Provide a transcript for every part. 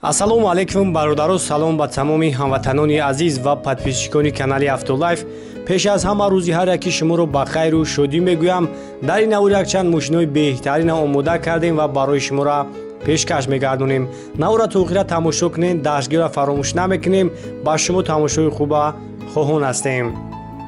Ассалому алайкум бародаро, салом ба тамоми ҳамватанони азиз ва подписчикони канали Автолайф. Пеш аз ҳама рӯзи ҳар яки шуморо ба хайру шодӣ мегӯям. Дар ин навор якчанд мошинои беҳтарина омода кардем ва барои шуморо пешкаш мегардонем. Навора то охира тамошо кунед, дастгиёра фаромӯш намекунем. Ба шумо тамошои хуба хоҳон ҳастем.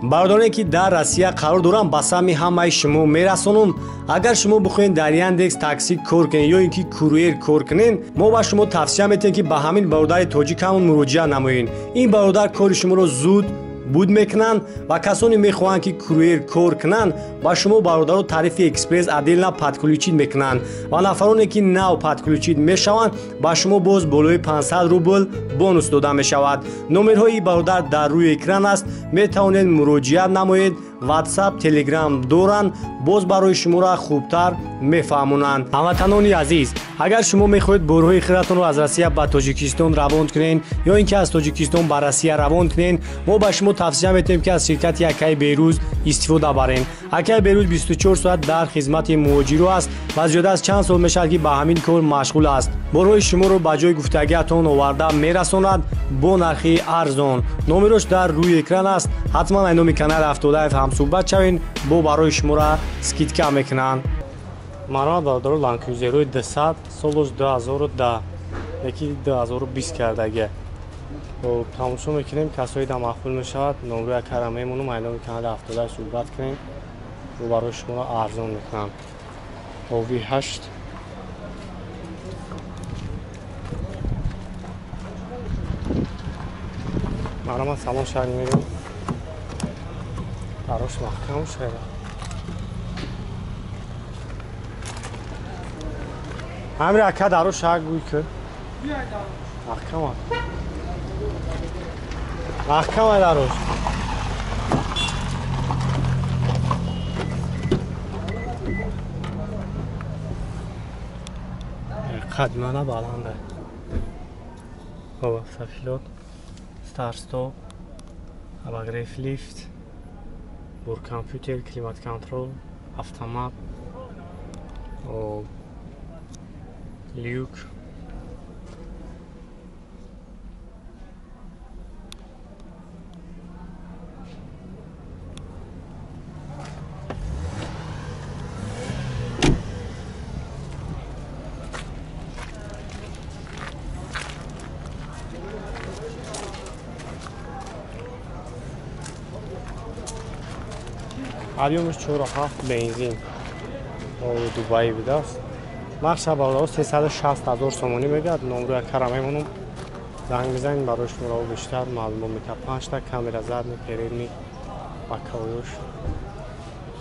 Бародароне ки дар Россия қарор дорам ба сами ҳамаи шумо мерасонам. Агар шумо бихоҳед дар Яндекс такси кор кунед ё ин ки курьер кор кунед, мо ба шумо тавсия метавонем ки ба ҳамин бародари тоҷикамон муроҷиат намоед. Ин бародар кори шуморо зуд буд мекунанд ва касоне мехоҳанд ки курьер кор кунанд, ба шумо бародаро тарифи экспресс отдельно подключит мекунанд ва нафароне ки нав подключит мешаванд, ба шумо боз болои 500 рубл бонус дода мешавад. Номерҳои бародар дар рӯи экран аст, метавонед муроҷиат намоед. WhatsApp, Telegram доранд, боз барои шуморо хубтар мефаҳмонанд. Ҳамватанони азиз, агар шумо мехоҳед борҳои хиратонро аз Россия ба Тоҷикистон равон кунед ё ин ки аз Тоҷикистон ба Россия равон кунед, мо ба шумо тавсия метавонем ки аз ширкати Акаи Беруз истифода баред. Акаи Беруз 24 соат дар хизмати муҳоҷиро аст ва зиёда аз чанд сол мешавад ки ба ҳамин кор машғул аст. Борҳои шуморо ба ҷои гуфтагиатон оварда мерасонад бо нархи арзон. Номерош дар рӯи экран аст. ҳатман аз номи канали Автолайф ҳамсӯҳбат шавед, бо барои шуморо скидка мекунанд. Марҳамат бародаро, Land Cruiser 200 солош 2010 яки 2020 кардаги. тамошо мекунем, касои да махфул мешавад. Номеро кара мемонам, аз номи канали Автолайф суҳбат кунем, бо барои шуморо арзон мекунам. OV8 марҳамат, салом шаҳр мерем. Дарош маҳкам шаҳр. ҳамир ака дарош шаҳр гӯй кун. Маҳкам аст. Маҳкам аст дарош. қадимона баланда. Ҳова сафилот. Start stop. Abagreif lift. Bord computer, klimat control, автомат. Люк. объемش 4.7 бензин. Дубай будааст. Мақсад бародаро 360 000 сомонӣ мегӯяд. Номеро кара мемонам. Занг бизанед, барои шуморо бештар маълумот метавонед. 5 та камера задни, передни, боковош.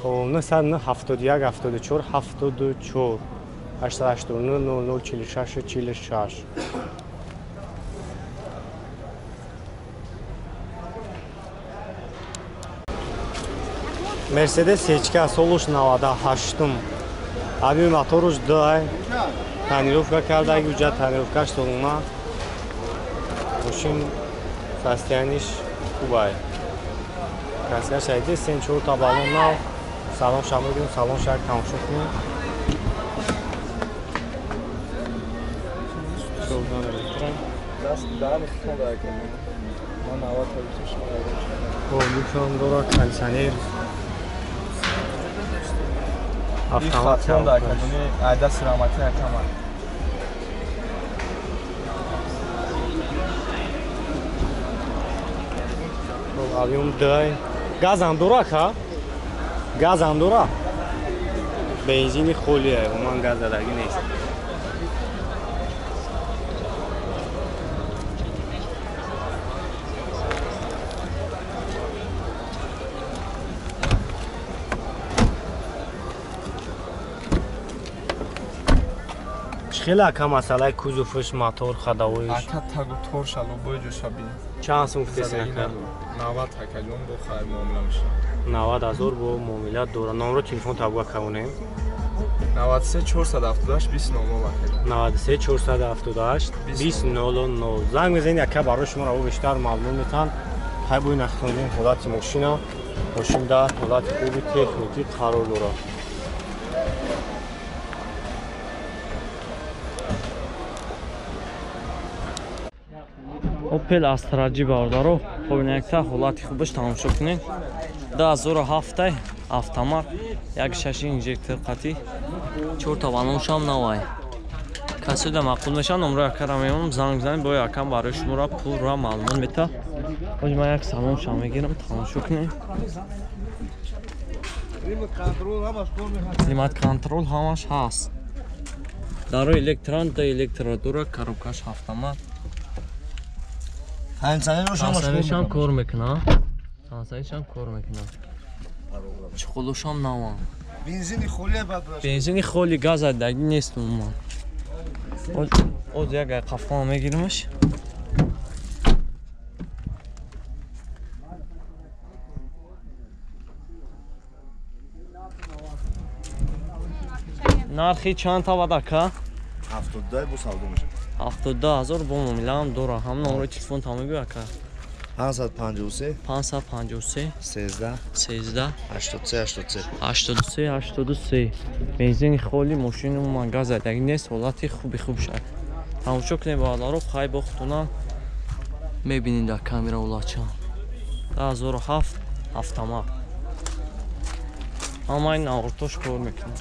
Хоб 971 74 74 880 00 46 46. Mercedes H-ка солош 98. Объеми моторуш дай. Тонировка кардаги ҳуҷҷат, тонировкаш солома. Мошин состояниш хубай. Краска шайди сен 4 та балон нав. Салон шамогин, салон шак тамошо кунем. Чолдан электрон. Даст дан ихтиёр кунем. Ман 90 та бисош мавад. Люкон дора кондиционер. Автомат да академи айда сиромати акама. Объем дай. Газ ам дора ка? Газ ам дора? Бензини холие, уман газ дараги нест. خیلی کم مسئله کوزوفش موتور خداویش. اکا تاگو تور شلو بوی جو شبیه. چند سوم فتیسن که؟ 90 تکلیون با خیر معامله میشه. 90,000 با معاملات داره. نمره تلفن تابگاه کنیم. 93 478 20 00. 93 478 20 00. زنگ بزنید اکا برای شما رو بیشتر معلوم میتن. های بوی نخوندیم حالت ماشینا. ماشین در حالت خوبی تکنیکی قرار داره. Opel Astra G бародаро. Хуб инакта ҳолати хубаш тамошо кунед. 2007 автомат, 1.6 инжектор қатӣ, 4 та балоншам навай. Касе да мақбул мешавад, номраи акара мемонам, занг бизанед, бо якам барои шуморо пулро маълумот мета. Ҳоҷ ман як салоншам мегирам, тамошо кунед. Климат контрол ҳамаш ҳаст. Дарои электрон да электродура, коробкаш автомат. Ҳансанешам кор мекунад. Ҳансанешам кор мекунад. Чуқулушам навам. Бензини холи газа даги нест умуман. Оз як қафон мегиримаш. нархи чанд тавад ака? 72 бу савдо меша. 72000 бо муомилаам дора. Ҳам номари телефон там мегӯ ака. 553 553 13 13 83 83 бензини холи мошини умуман газ задаги нест, ҳолати хуби хуб шад. Тамошо кунед баъдаро хай бо хутунам мебинед дар камера улача. 2007 автомат. Ҳамаи навортош кор мекунад.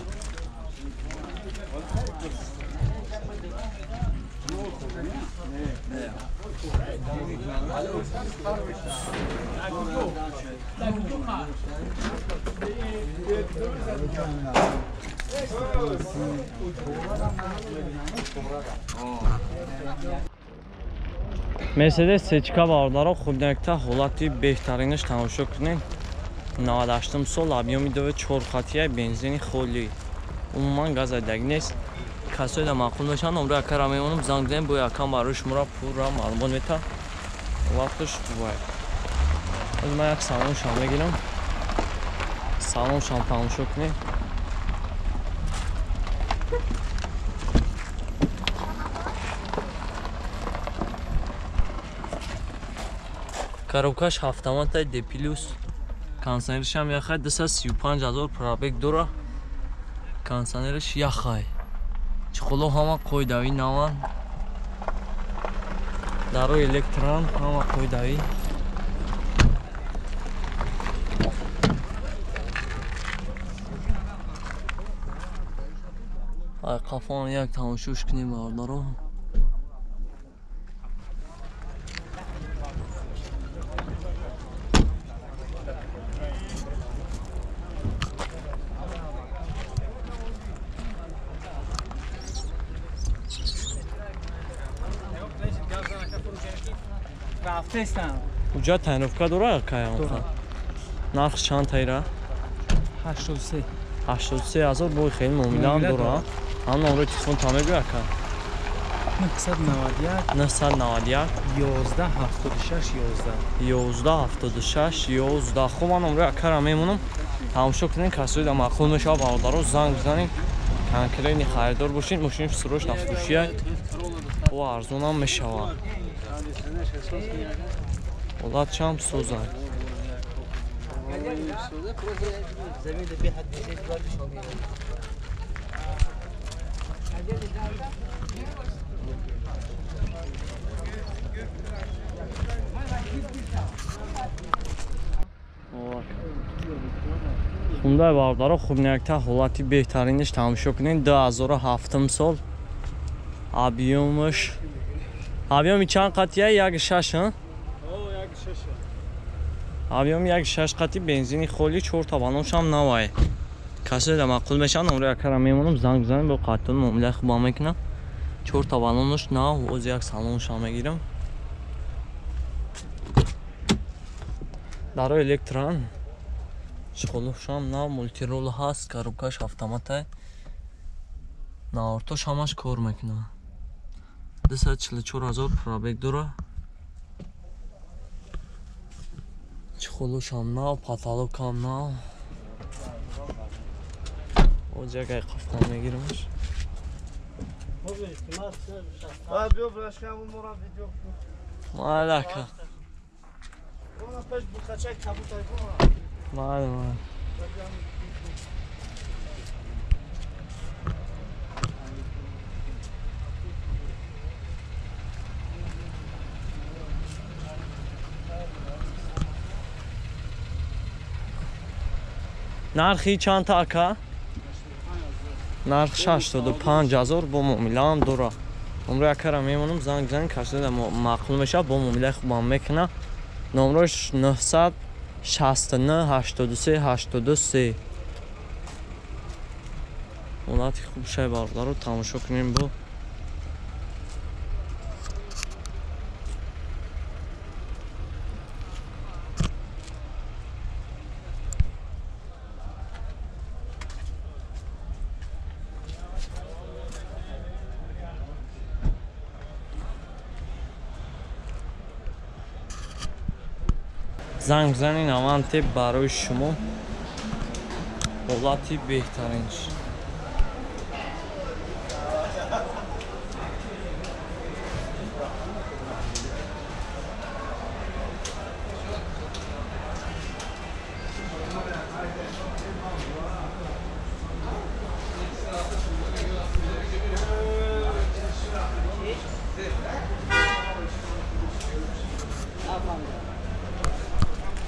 Mercedes C-ка бародаро хубнакта ҳолати беҳтаринаш тамошо кунед. 98 сол, объёми дова 4 қатия, бензини холи. Умуман газ задаги нест. Касои да мақбул мешавад, номраи акара мемонам, занг бизанед, бо якам барои шуморо пулро маълумот мета. Вақташ бувай. Ҳозир ман як салоншам мегирам. Салоншам тамошо кунед. Коробкаш автомата D+. Кондиционершам яхай 235000 пробег дора. Кондиционерш яхай. Чуқуло ҳама қоидави наван. Дарои электрон ҳама қоидави. ай қафон як тамошош кунем бародаро. Уҷа тайновка дора кая онха? Нарх чанд тайра? 83 83000 бо хеле муомилаам дора. Ҳам номари телефон там мегӯ ака? 991 11 76 11. Хуб, ман номари акара мемонам. Тамошо кунед, касои да мақбул мешавад бародаро занг бизанед. Конкретни харидор бошед, мошини срочно фурӯшия. Бо арзонам мешавад. ҳолат чам сӯзад. хундай бародаро хубнакта ҳолати беҳтаринаш тамошо кунед. 2007 сол, объёми чанд қатия? 1.6 объёми 1.6 қатӣ, бензини холи, 4 та балоншам навай. Касе да мақбул мешавад, номраи акара мемонам, занг бизанед, бо қаттон муомилаи хубам мекунам. 4 та балонаш нав, оз як салоншам мегирам. дарои электрон чуқулушам нав, мултирол ҳаст, коробкаш автомата. навортош ҳамаш кор мекунад. 244000 пробег дора. чуқулушам нав, потолокам нав. оз ягай қафон мегиримаш. майли ака. майли. нархи чанд ака? нарх 65000 бо муомилаам дора. умро якара мемонам занг занг кашида мақбул меша бо муомилаи хубам мекуна. номрош 969 83 83. ҳолати хубшаи бародаро тамошо кунем бо занг занин аванте барои шумо ҳолати беҳтаринш.